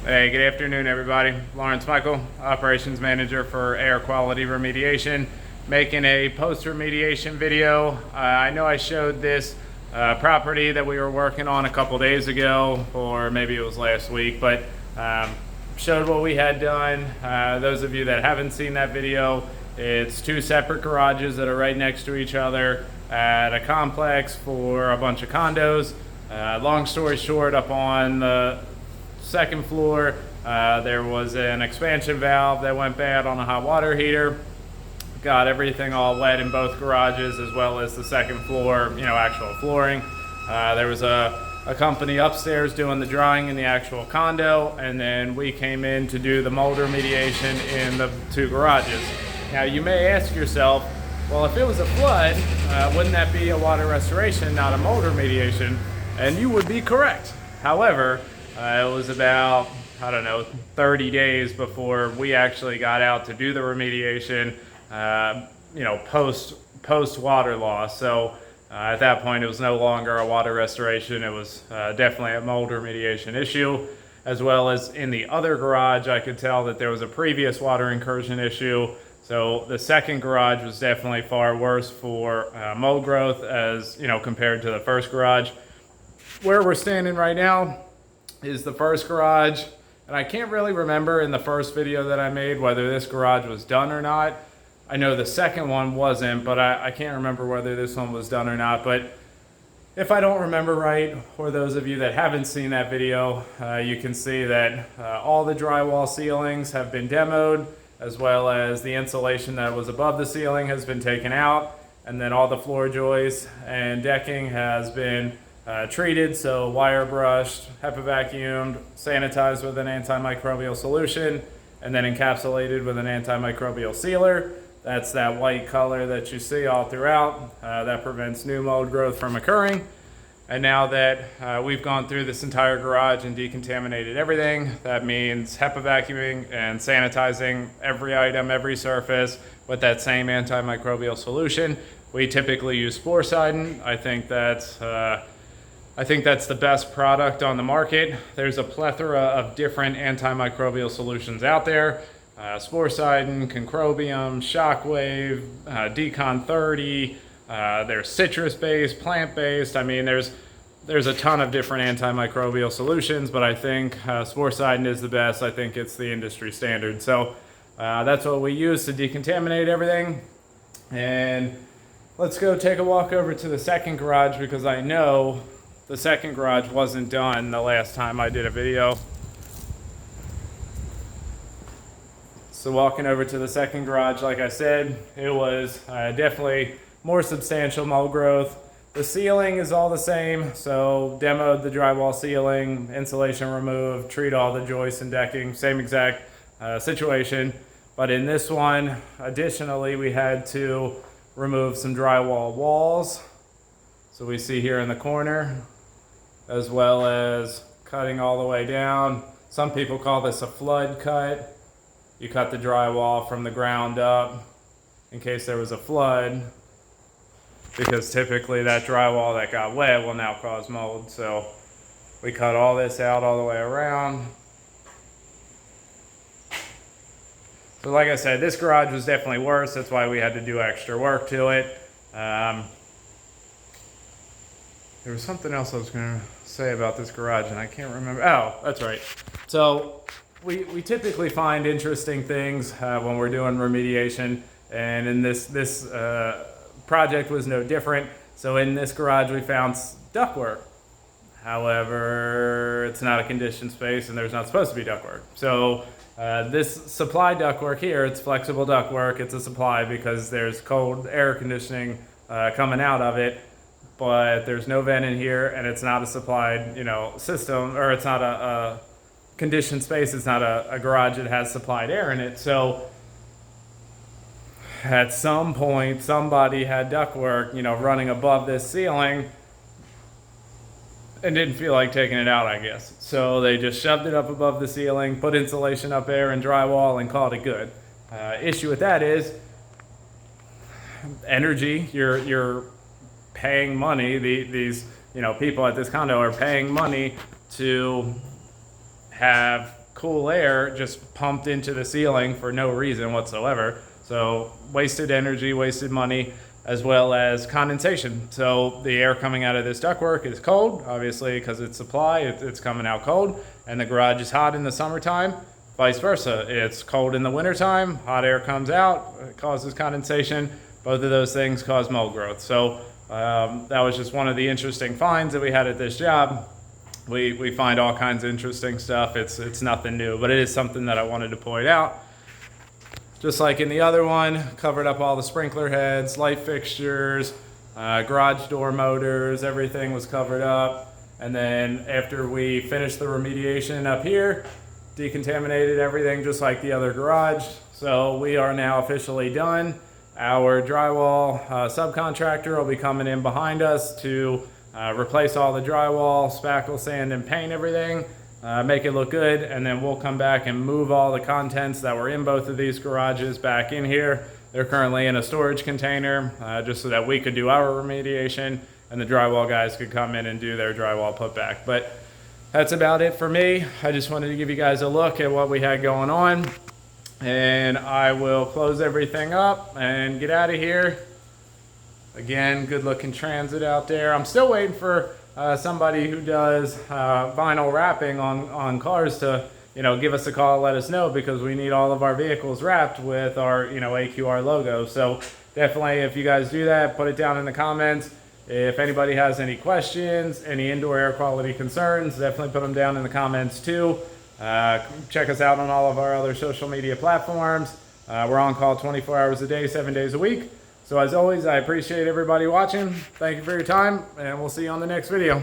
Hey, good afternoon, everybody. Lawrence Michael, Operations Manager for Air Quality Remediation, making a post-remediation video. I know I showed this property that we were working on a couple days ago, or maybe it was last week, but showed what we had done. Those of you that haven't seen that video, it's two separate garages that are right next to each other at a complex for a bunch of condos. Long story short, up on the second floor, there was an expansion valve that went bad on a hot water heater. Got everything all wet in both garages, as well as the second floor, actual flooring. There was a company upstairs doing the drying in the actual condo, and then we came in to do the mold remediation in the two garages. Now you may ask yourself, well, if it was a flood, wouldn't that be a water restoration, not a mold remediation? And you would be correct. However, it was about, 30 days before we actually got out to do the remediation, post water loss. So at that point, it was no longer a water restoration. It was definitely a mold remediation issue. As well as in the other garage, I could tell that there was a previous water incursion issue. So the second garage was definitely far worse for mold growth as, compared to the first garage. Where we're standing right now is the first garage, and I can't really remember in the first video that I made whether this garage was done or not. I know the second one wasn't, but I can't remember whether this one was done or not. But if I don't remember right, or those of you that haven't seen that video, you can see that all the drywall ceilings have been demoed, as well as the insulation that was above the ceiling has been taken out, and then all the floor joists and decking has been treated, so wire brushed, HEPA vacuumed, sanitized with an antimicrobial solution, and then encapsulated with an antimicrobial sealer. That's that white color that you see all throughout. That prevents new mold growth from occurring. And now that we've gone through this entire garage and decontaminated everything, that means HEPA vacuuming and sanitizing every item, every surface with that same antimicrobial solution. We typically use Sporecidin. I think that's the best product on the market. There's a plethora of different antimicrobial solutions out there. Sporecidin, Concrobium, Shockwave, Decon 30. There's citrus-based, plant-based. I mean, there's a ton of different antimicrobial solutions, but I think Sporecidin is the best. I think it's the industry standard. So that's what we use to decontaminate everything. And let's go take a walk over to the second garage, because I know the second garage wasn't done the last time I did a video. So walking over to the second garage, like I said, it was definitely more substantial mold growth. The ceiling is all the same, so demoed the drywall ceiling, insulation removed, treat all the joists and decking, same exact situation. But in this one, additionally, we had to remove some drywall walls. So we see here in the corner, as well as cutting all the way down. Some people call this a flood cut. You cut the drywall from the ground up in case there was a flood, because typically that drywall that got wet will now cause mold. So we cut all this out all the way around. So like I said, this garage was definitely worse. That's why we had to do extra work to it. There was something else I was going to say about this garage, and I can't remember. Oh, that's right. So we typically find interesting things when we're doing remediation, and in this project was no different. So in this garage, we found ductwork. However, it's not a conditioned space, and there's not supposed to be ductwork. So this supply ductwork here, it's flexible ductwork. It's a supply because there's cold air conditioning coming out of it. But there's no vent in here, and it's not a supplied, system, or it's not a conditioned space. It's not a garage that has supplied air in it. So at some point, somebody had ductwork, running above this ceiling and didn't feel like taking it out, I guess. So they just shoved it up above the ceiling, put insulation up there and drywall, and called it good. Issue with that is energy. You're paying money. These people at this condo are paying money to have cool air just pumped into the ceiling for no reason whatsoever. So wasted energy, wasted money, as well as condensation. So the air coming out of this ductwork is cold, obviously, because it's supply, it's coming out cold, and the garage is hot in the summertime. Vice versa, it's cold in the wintertime, hot air comes out, it causes condensation. Both of those things cause mold growth. So that was just one of the interesting finds that we had at this job. We find all kinds of interesting stuff. It's nothing new, but it is something that I wanted to point out. Just like in the other one, covered up all the sprinkler heads, light fixtures, garage door motors, everything was covered up. And then after we finished the remediation up here, decontaminated everything just like the other garage. So we are now officially done. Our drywall subcontractor will be coming in behind us to replace all the drywall, spackle, sand, and paint everything, make it look good, and then we'll come back and move all the contents that were in both of these garages back in here. They're currently in a storage container just so that we could do our remediation and the drywall guys could come in and do their drywall putback. But that's about it for me. I just wanted to give you guys a look at what we had going on, and I will close everything up and get out of here. Again, good looking Transit out there. I'm still waiting for somebody who does vinyl wrapping on cars to, give us a call, let us know, because we need all of our vehicles wrapped with our, AQR logo. So definitely, if you guys do that, put it down in the comments. If anybody has any questions, any indoor air quality concerns, definitely put them down in the comments too. Check us out on all of our other social media platforms. We're on call 24 hours a day, 7 days a week. So as always, I appreciate everybody watching. Thank you for your time, and we'll see you on the next video.